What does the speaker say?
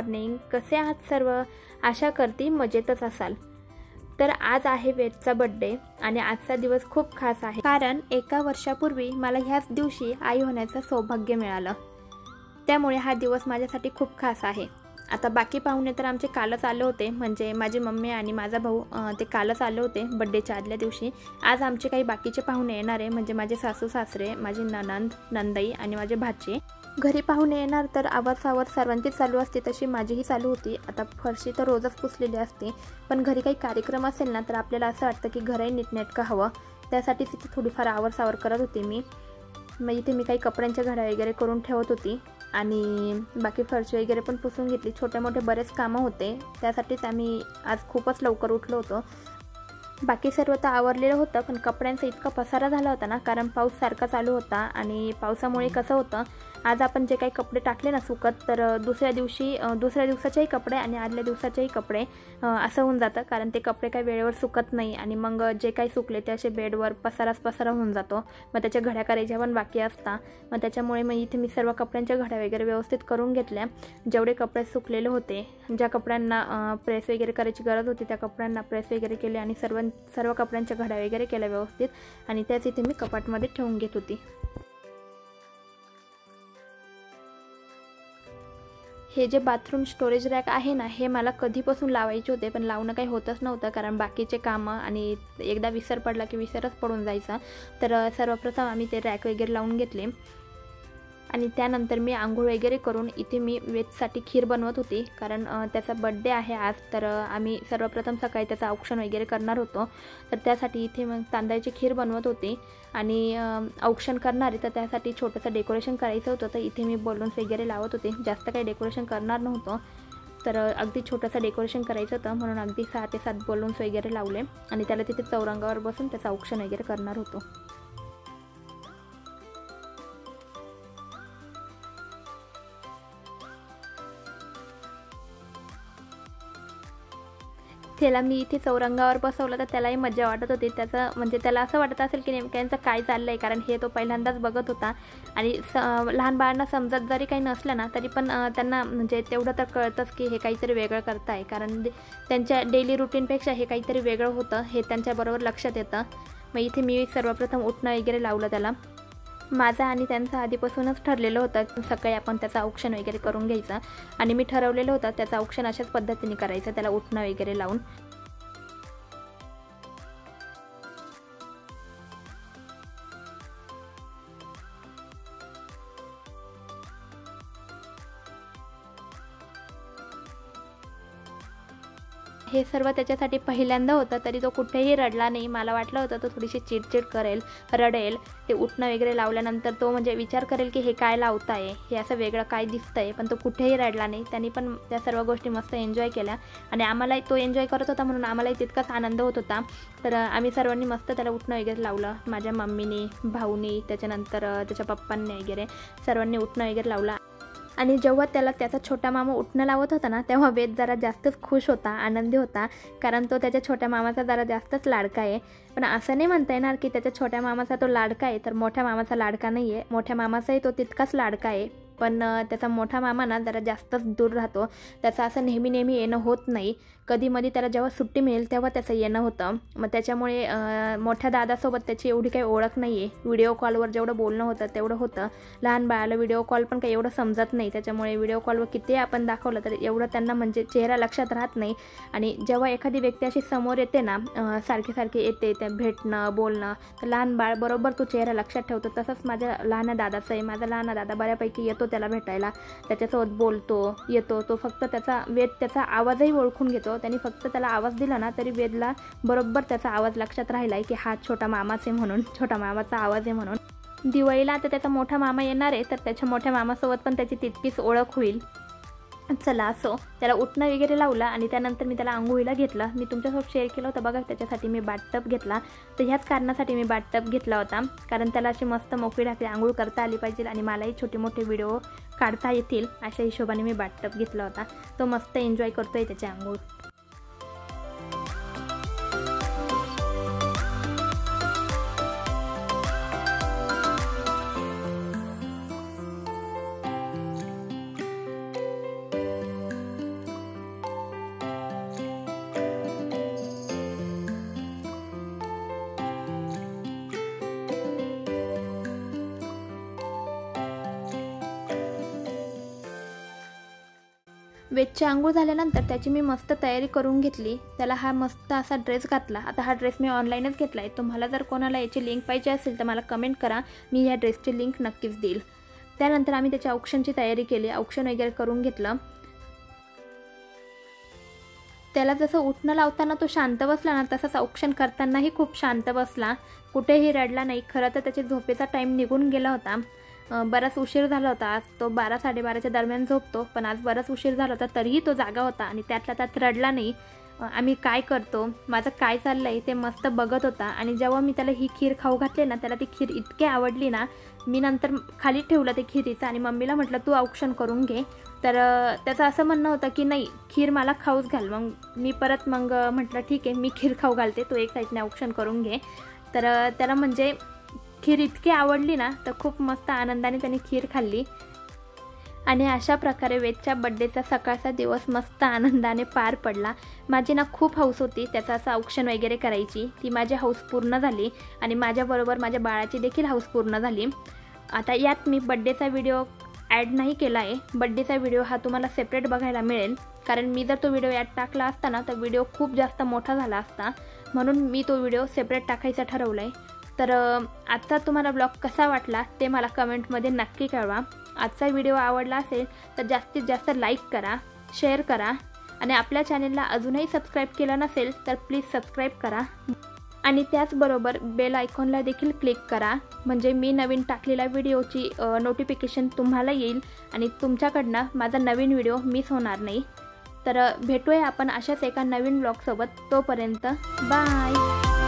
Morning. कसे आहात सर्व? आशा करते मजेतच असाल. तर आज आहे वेदचा बर्थडे आणि आजचा दिवस खूप खास आहे, कारण 1 वर्षापूर्वी मला ह्याच दिवशी आई होण्याचं सौभाग्य मिळालं. त्यामुळे हा दिवस माझ्यासाठी खूप खास आहे. आता बाकी पाहुणे तर आमचे कालच आले होते, म्हणजे माझी मम्मी आणि माझा भाऊ ते कालच आले होते बर्थडेच्या आदल्या दिवशी. आज आमचे काही बाकीचे पाहुणे येणार आहे, म्हणजे माझे सासू सासरे, माझी नणंद, नंदाई आणि माझे भाचे. घरी पाहुणे येणार तर आवाज सर्वांची चालू असते, तशी माझीही चालू होती. आता फरशी तर रोजच पुसलेली असते, पण घरी काही कार्यक्रम असेल ना तर आपल्याला असं वाटतं की घरही नीटनेटकं हवं. त्यासाठी तिथे थोडीफार आवर करत होते मी. मग इथे मी काही कपड्यांच्या घड्या वगैरे करून ठेवत होती आणि बाकी फरशी वगैरे पण पुसून घेतली. छोटे मोठे बरेच कामं होते, त्यासाठीच आम्ही आज खूपच लवकर उठलो होतो. बाकी सर्व तर आवरलेलं होतं, पण कपड्यांचा इतका पसारा झाला होता ना, कारण पाऊस सारखा चालू होता आणि पावसामुळे कसं होतं, आज आपण जे काही कपडे टाकले ना सुकत, तर दुसऱ्या दिवसाचेही कपडे आणि आदल्या दिवसाचेही कपडे असं होऊन जातं, कारण ते कपडे काही वेळेवर सुकत नाही आणि मग जे काही सुकले ते असे बेडवर पसारा होऊन जातो. मग त्याच्या घड्या करायच्या पण बाकी असतात. मग त्याच्यामुळे मग इथे मी सर्व कपड्यांच्या घड्या वगैरे व्यवस्थित करून घेतल्या. जेवढे कपडे सुकलेले होते, ज्या कपड्यांना प्रेस वगैरे करायची गरज होती, त्या कपड्यांना प्रेस वगैरे केले आणि सर्व कपड्यांच्या घड्या वगैरे केल्या व्यवस्थित, आणि त्याच इथे मी कपाटमध्ये ठेवून घेत होती. हे जे बाथरूम स्टोरेज रॅक आहे ना, हे मला कधीपासून लावायचे होते, पण लावणं काही होतच नव्हतं, कारण बाकीचे कामं आणि एकदा विसर पडला की विसरच पडून जायचा. तर सर्वप्रथम आम्ही ते रॅक वगैरे लावून घेतले आणि त्यानंतर मी आंघोळ वगैरे करून इथे मी वेदसाठी खीर बनवत होती, कारण त्याचा बड्डे आहे आज. तर आम्ही सर्वप्रथम सकाळी त्याचं औक्षण वगैरे करणार होतो, तर त्यासाठी इथे मग तांदळाची खीर बनवत होती आणि औक्षण करणारे, तर त्यासाठी छोटंसं डेकोरेशन करायचं होतं. तर इथे मी बलून्स वगैरे लावत होते, जास्त काही डेकोरेशन करणार नव्हतं, तर अगदी छोटंसं डेकोरेशन करायचं होतं, म्हणून अगदी 6 ते 7 बलून्स वगैरे लावले आणि त्याला तिथे चौरंगावर बसून त्याचं औक्षण वगैरे करणार होतो. त्याला मी इथे चौरंगावर बसवलं, तर त्यालाही मजा वाटत होती. त्याचं म्हणजे त्याला असं वाटत असेल की नेमकं यांचं काय चाललं आहे, कारण हे तो पहिल्यांदाच बघत होता आणि लहान बाळांना समजत जरी काही नसलं ना, तरी पण त्यांना म्हणजे तेवढं तर कळतंच की हे काहीतरी वेगळं करताय, कारण त्यांच्या डेली रुटीनपेक्षा हे काहीतरी वेगळं होतं, हे त्यांच्याबरोबर लक्षात येतं. मग इथे मी सर्वप्रथम उठणं वगैरे लावलं त्याला. माझं आणि त्यांचं आधीपासूनच ठरलेलं होतं, सकाळी आपण त्याचं औक्षण वगैरे करून घ्यायचं आणि मी ठरवलेलं होतं त्याचं औक्षण अशाच पद्धतीने करायचं, त्याला उठणं वगैरे लावून. हे सर्व त्याच्यासाठी पहिल्यांदा होतं, तरी तो कुठेही रडला नाही. मला वाटलं होतं तो थोडीशी चिडचिड करेल, रडेल. ते उठणं वगैरे लावल्यानंतर तो म्हणजे विचार करेल की हे काय लावताय, हे असं वेगळं काय दिसतंय, पण तो कुठेही रडला नाही. त्यांनी पण त्या सर्व गोष्टी मस्त एन्जॉय केल्या आणि आम्हालाही तो एन्जॉय करत होता, म्हणून आम्हालाही तितकाच आनंद होत होता. तर आम्ही सर्वांनी मस्त त्याला उठणं वगैरे लावलं. माझ्या मम्मीनी, भाऊनी, त्याच्यानंतर त्याच्या पप्पांनी वगैरे सर्वांनी उठणं वगैरे लावलं. आणि जेव्हा त्याला त्याचा छोटा मामा उठणं लावत होता ना, तेव्हा वेद जरा जास्तच खुश होता, आनंदी होता, कारण तो त्याच्या छोट्या मामाचा जरा जास्तच लाडका आहे. पण असं नाही म्हणता येणार की त्याच्या छोट्या मामाचा तो लाडका आहे तर मोठ्या मामाचा लाडका नाही आहे. मोठ्या मामाचाही तो तितकाच लाडका आहे, पण त्याचा मोठा मामा ना जरा जास्तच दूर राहतो. त्याचं असं नेहमी येणं होत नाही. कधीमधी त्याला जेव्हा सुट्टी मिळेल तेव्हा त्याचं येणं होतं. मग त्याच्यामुळे मोठ्या दादासोबत त्याची एवढी काही ओळख नाही आहे. व्हिडिओ कॉलवर जेवढं बोलणं होतं तेवढं होतं. लहान बाळाला व्हिडिओ कॉल पण काही एवढं समजत नाही, त्याच्यामुळे व्हिडिओ कॉलवर किती आपण दाखवलं तर एवढं त्यांना म्हणजे चेहरा लक्षात राहत नाही. आणि जेव्हा एखादी व्यक्ती अशी समोर येते ना, सारखे येते, त्या भेटणं बोलणं, तर लहान बाळ बरोबर तो चेहरा लक्षात ठेवतो. तसंच माझ्या लहान दादाचं आहे. माझा लहान दादा बऱ्यापैकी येतो त्याला भेटायला, त्याच्यासोबत बोलतो, येतो. तो फक्त त्याचा आवाजही ओळखून घेतो. त्यांनी फक्त त्याला आवाज दिला ना, तरी वेदला बरोबर त्याचा आवाज लक्षात राहिला आहे की हा छोटा मामाच आहे म्हणून, छोटा मामाचा आवाज आहे म्हणून. दिवाळीला आता त्याचा मोठा मामा येणार आहे, तर त्याच्या मोठ्या मामासोबत पण त्याची तितकीच ओळख होईल. चला असो, त्याला उठणं वगैरे लावलं आणि त्यानंतर मी त्याला आंघोळीला घेतलं. मी तुमच्यासोबत शेअर केलं होतं बघा, त्याच्यासाठी मी बाथटब घेतला. तर ह्याच कारणासाठी मी बाथटब घेतला होता, कारण त्याला अशी मस्त मोकळी ढाकळी आंघोळ करता आली पाहिजे आणि मलाही छोटे मोठे व्हिडिओ काढता येतील, अशा हिशोबाने मी बाथटब घेतला होता. तो मस्त एन्जॉय करतोय त्याची आंघोळ. वेदची आंघोळ झाल्यानंतर त्याची मी मस्त तयारी करून घेतली. त्याला हा मस्त असा ड्रेस घातला. आता हा ड्रेस मी ऑनलाईनच घेतला आहे. तुम्हाला जर कोणाला याची लिंक पाहिजे असेल तर मला कमेंट करा, मी या ड्रेसची लिंक नक्कीच देईल. त्यानंतर आम्ही त्याच्या औक्षणची तयारी केली, औक्षण वगैरे करून घेतलं. त्याला जसं उठणं लावताना तो शांत बसला ना, तसंच औक्षण करतानाही खूप शांत बसला, कुठेही रडला नाही. खरं तर त्याच्या झोपेचा टाईम निघून गेला होता, बराच उशीर झाला होता. आज तो 12-12:30च्या दरम्यान झोपतो, पण आज बराच उशीर झाला होता तरीही तो जागा होता आणि त्यातल्या त्यात रडला नाही. आम्ही काय करतो, माझं काय चाललं आहे ते मस्त बघत होता. आणि जेव्हा मी त्याला ही खीर खाऊ घातली ना, त्याला ती खीर इतकी आवडली ना, मी नंतर खाली ठेवलं ते खिरीचं आणि मम्मीला म्हटलं तू औक्षण करून घे. तर त्याचं असं म्हणणं होतं की नाही, खीर मला खाऊच घाल. मग मी परत म्हटलं ठीक आहे, मी खीर खाऊ घालते, तो एक साईडने औक्षण करून घे. तर त्याला म्हणजे खीर इतकी आवडली ना, तर खूप मस्त आनंदाने त्याने खीर खाल्ली. आणि अशा प्रकारे वेदच्या बड्डेचा सकाळचा दिवस मस्त आनंदाने पार पडला. माझी ना खूप हौस होती त्याचं असं औक्षण वगैरे करायची. ती माझी हौस पूर्ण झाली आणि माझ्याबरोबर माझ्या बाळाची देखील हौस पूर्ण झाली. आता यात मी बड्डेचा व्हिडिओ ॲड नाही केला आहे. बड्डेचा व्हिडिओ हा तुम्हाला सेपरेट बघायला मिळेल, कारण मी जर तो व्हिडिओ यात टाकला असता ना, तर व्हिडिओ खूप जास्त मोठा झाला असता, म्हणून मी तो व्हिडिओ सेपरेट टाकायचा ठरवला आहे. तर आजचा तुम्हाला ब्लॉग कसा वाटला ते मला कमेंटमध्ये नक्की कळवा. आजचा व्हिडिओ आवडला असेल तर जास्तीत जास्त लाईक करा, शेअर करा आणि आपल्या चॅनेलला अजूनही सबस्क्राईब केलं नसेल तर प्लीज सबस्क्राईब करा. आणि त्याचबरोबर बेल आयकॉनला देखील क्लिक करा, म्हणजे मी नवीन टाकलेल्या व्हिडिओची नोटिफिकेशन तुम्हाला येईल आणि तुमच्याकडनं माझा नवीन व्हिडिओ मिस होणार नाही. तर भेटूया आपण अशाच एका नवीन ब्लॉगसोबत. तोपर्यंत बाय.